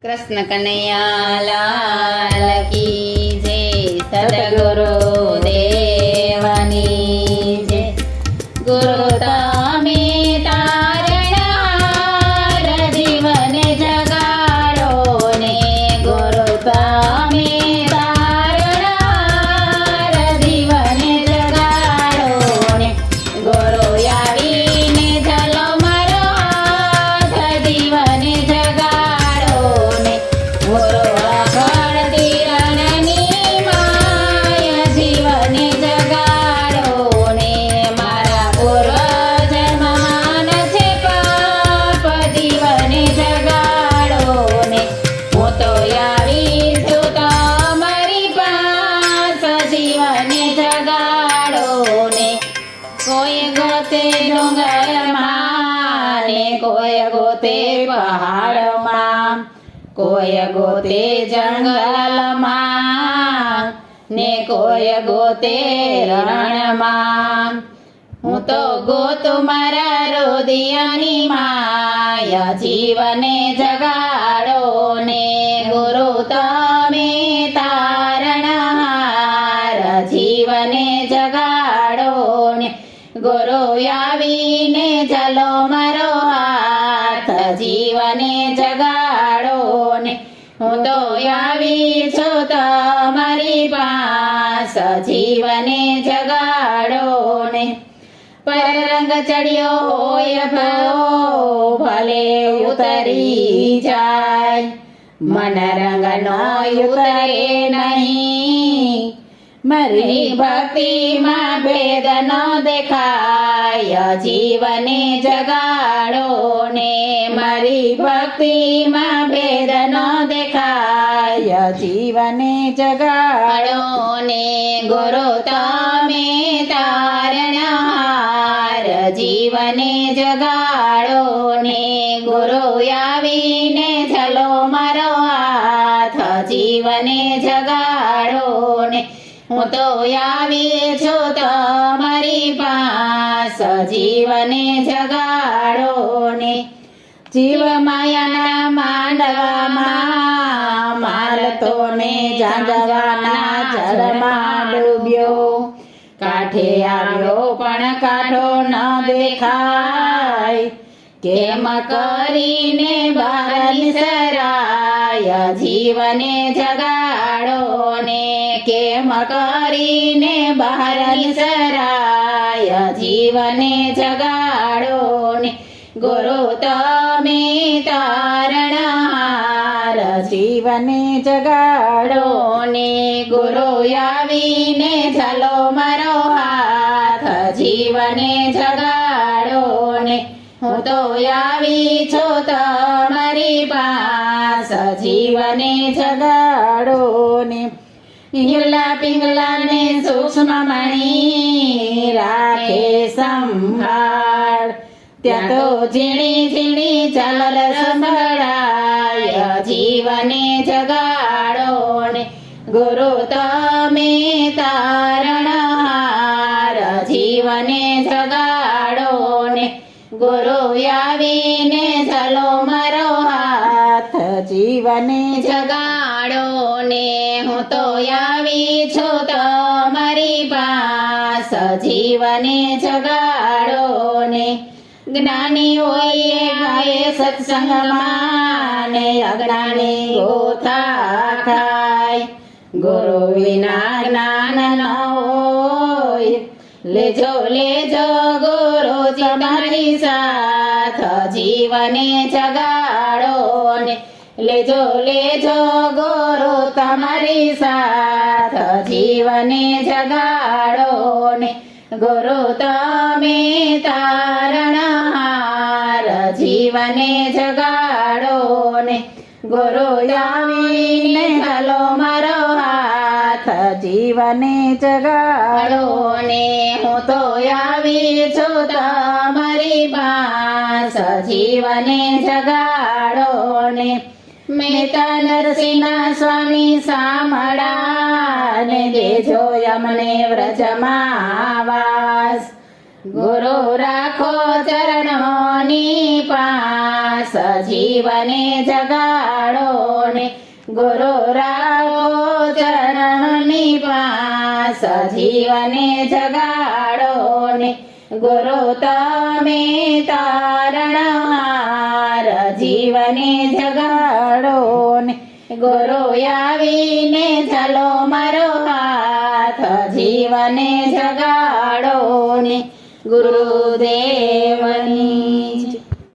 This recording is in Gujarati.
કૃષ્ણ કનૈયા લાલ કી જય, સદગુરુ દેવની જય. ગુરુ તમે તારણહાર, જીવને જગાડો ને. ગુરુ તમે તારણહાર, જીવને જગાડો ને. ગુરુ આવીને ઝાલો મારો હાથ, જીવને જગાડો ને. ગુરુ અખડતી રણની માય, જીવને જગાડો ને. મારા પૂર્વજ મહાન છે પાપ, જીવને જગાડો ને. હું તો આવી છું તમારી પાસ, જીવને જગાડો ને. કોઈ ગોતે ડુંગરમાં ને કોઈ ગોતે પહાડમાં, કોઈ ગોતે જંગલમાં ને કોઈ ગોતે રણમાં. હું તો ગોતું મારા રુદિયાની માય, જીવને જગાડો ને. ગુરુ તમે તારણહાર, જીવને જગાડો ને. ગુરુ આવીને ઝાલો મારો હાથ, જીવને જગાડો ને. હું તો આવી છું તમારી પાસ, જીવને જગાડો ને. પરરંગ ચડ્યો હોય ભવો, ભલે ઉતરી જાય. મન રંગનો ઉતરે નહીં, મારી ભક્તિમાં ભેદ ન દેખાય, જીવને જગાડો ને. મારી ભક્તિમાં ભેદ ન દેખાય, જીવને જગાડો ને. ગુરુ તમે તારણહાર, જીવને જગાડો ને. ગુરુ આવીને ઝાલો મારો હાથ, જીવને જગાડો ને. હું તો આવી છું તમારી પાસ, જીવને જગાડો ને. જીવ માયાના માંડવામાં મારતો ને જાંજવાના જળમાં ડૂબ્યો. કાંઠે આવ્યો પણ કાંઠો ન દેખાય, કેમ કરીને બહાર નિસરાય, જીવને જગાડો ને. કેમ કરીને બહાર નિસરાય, જીવને જગાડો ને. ગુરુ તમે તારણહાર, જીવને જગાડો ને. ગુરુ આવીને ઝાલો મારો હાથ, જીવને જગાડો ને. હું તો આવી છું તમારી પાસ, જીવને જગાડો ને. હિંગલા પિંગલા ને સૂક્ષ્મ મણી રાખે સંભાળ, ત્યાં તો ઝીણી ઝીણી ચાલ સંભળાય, જીવને જગાડો ને. ગુરુ તમે તારણહાર, જીવને જગાડો ને. ગુરુ આવીને ઝાલો મારો હાથ, જીવને જગાડો ને. હું તો આવી છું તમારી પાસ, જીવને જગાડો ને. જ્ઞાની હોય ગાય સત્સંગમાં ને, અજ્ઞાની ગોથા ખાય. ગુરુ વિના જ્ઞાન ન હોય, લેજો લેજો ગુરુ તમારી સાથ, જીવને જગાડો ને. લેજો લેજો ગુરુ તમારી સાથ, જીવને જગાડો ને. ગુરુ તમે તારણહાર, જીવને જગાડો ને. ગુરુ આવીને ઝાલો મારો હાથ, જીવને જગાડો ને. હું તો આવી છું તમારી પાસ, જીવને જગાડો ને. મહેતા નરસિંહના સ્વામી સાંભળા ને, દેજો અમને વ્રજમાં વાસ. ગુરુ રાખો ચરણોની પાસ, જીવને જગાડો ગુરુ રાખો ચરણની પાસ જીવને જગાડો ને ગુરુ તમે તારણહાર જીવને જગાડો ને ગુરુ આવીને ચાલો મારો હાથ જીવને જગાડો ને ગુરુદેવની